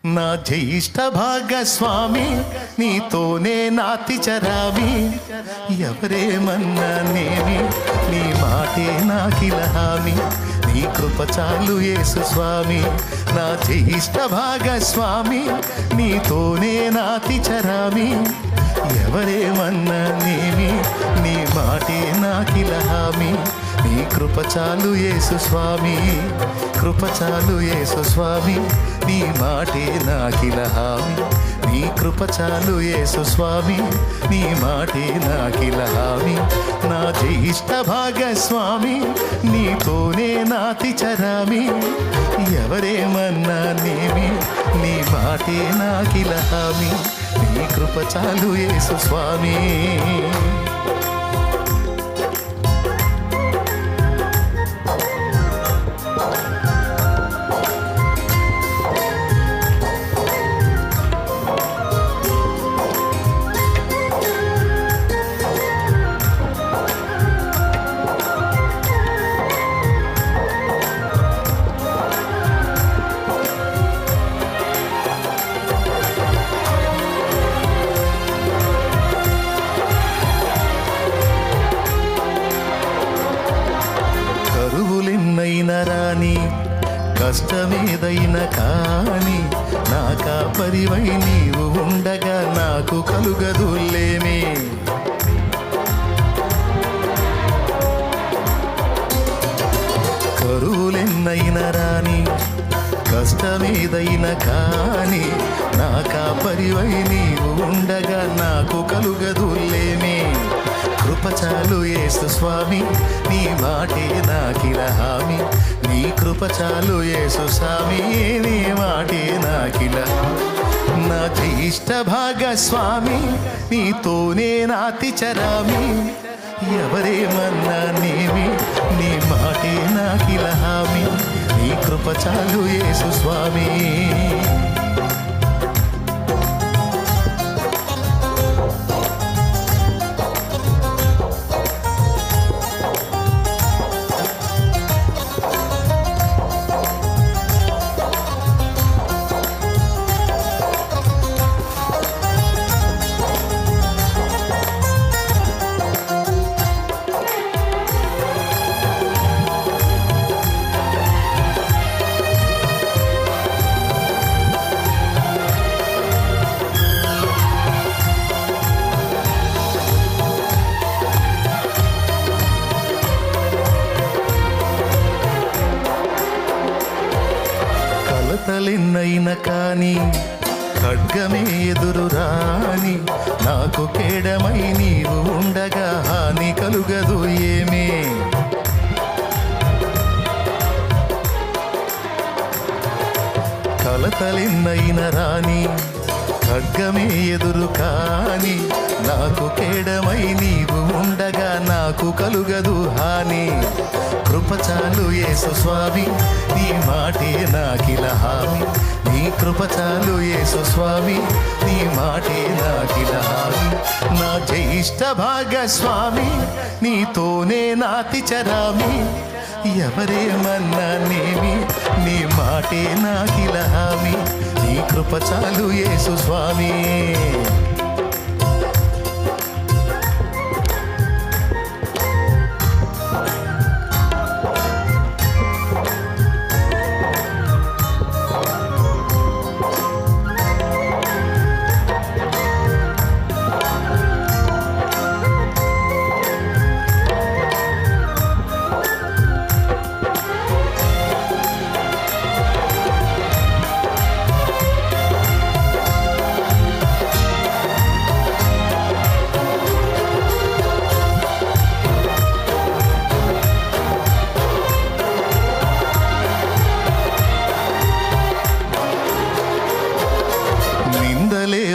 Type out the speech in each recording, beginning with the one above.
నా జ్యేష్ఠ భాగస్వామి నీతోనే నాతి చరామి ఎవరేమన్నానేమి నీ మాటే నాకిల హామీ నీ కృప చాలు యేసు స్వామి నా జ్యేష్ఠ భాగస్వామి నీతోనే నాతి చరామి ఎవరేమన్నానేమి నీ మాటే నాకిల హామీ నీ కృప చాలు యేసు స్వామి కృప చాలు యేసు స్వామి నీ మాటే నాకిల హామీ నీ కృప చాలు యేసు స్వామి నీ మాటే నాకిల హామీ నా జ్యేష్ఠ భాగస్వామి నీతోనే నాతి చరామి ఎవరేమన్నానేమి నీ మాటే నాకిల హామీ నీ కృప చాలు యేసు స్వామి రాని కష్టమేదైనా కాని నా కాపరివై నీవు ఉండగా నాకు కలుగదులేమే కరువులెన్నైనా రాని కష్టమేదైనా కాని నా కాపరివై నీవు ఉండగా నాకు కలుగదులేమే కృప చాలు యేసు స్వామి నీ మాటే నాకిల హామీ నీ కృప చాలు యేసు స్వామి నీ మాటే నాకిల నా జ్యేష్ఠ భాగస్వామి నీతోనే నాతి చరామి ఎవరేమన్నానేమి నీ మాటే నాకిల హామీ నీ కృప చాలు యేసు స్వామి కలతలెన్నైనా కాని ఖడ్గమే ఎదురు రాని నాకు కేడమై నీవు ఉండగా హాని కలుగదు ఏమే కలతలెన్నైనా రాని ఖడ్గమే ఎదురు కాని నాకు కేడమై నీవు ఉండగా నాకు కలుగదు హాని కృప చాలు యేసు స్వామి నీ మాటే నాకిల హామీ నీ కృప చాలు యేసు స్వామి నీ మాటే నాకిల హామీ నా జ్యేష్ఠ భాగస్వామి నీతోనే నాతి చరామి ఎవరేమన్నానేమి నీ మాటే నాకిల హామీ నీ కృప చాలు యేసు స్వామి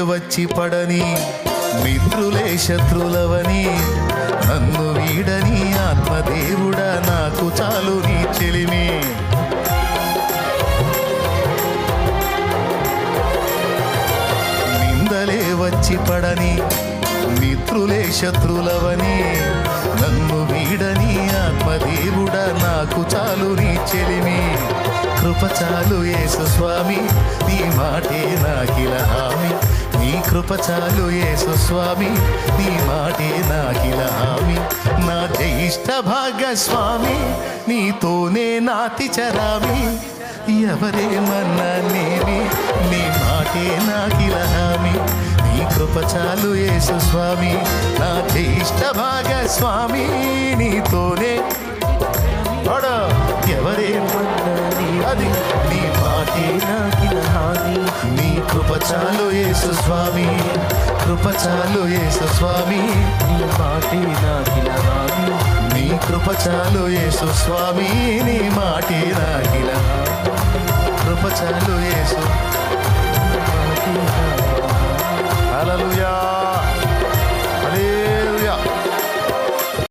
వచ్చి పడని మిత్రులే శత్రులవని నన్ను వీడని ఆత్మదేవుడా నాకు చాలు నీ చెలిమే నిందలే వచ్చి పడని మిత్రులే శత్రులవని నన్ను వీడని ఆత్మదేవుడా నాకు చాలు నీ చెలిమే కృప చాలు యేసు స్వామి నీ మాటే నాకిల హామీ నీ కృప చాలు యేసు స్వామి నీ మాటే నాకిల హామీ నా జ్యేష్ఠ భాగస్వామి నీతోనే నాతి చరామి ఎవరేమన్నానేమి నీ మాటే నాకిల హామీ నీ కృప చాలు యేసు స్వామి నా జ్యేష్ఠ భాగస్వామి నీతోనే ఎవరేమన్నాని అది నీ మాటే నాకిల హామీ నీ కృప చాలు యేసు స్వామి కృప చాలు యేసు స్వామి నీ మాటే నాకిల హామీ నీ కృప చాలు యేసు స్వామి నీ మాటే నాకిల కృప చాలు యేసు హల్లెలూయా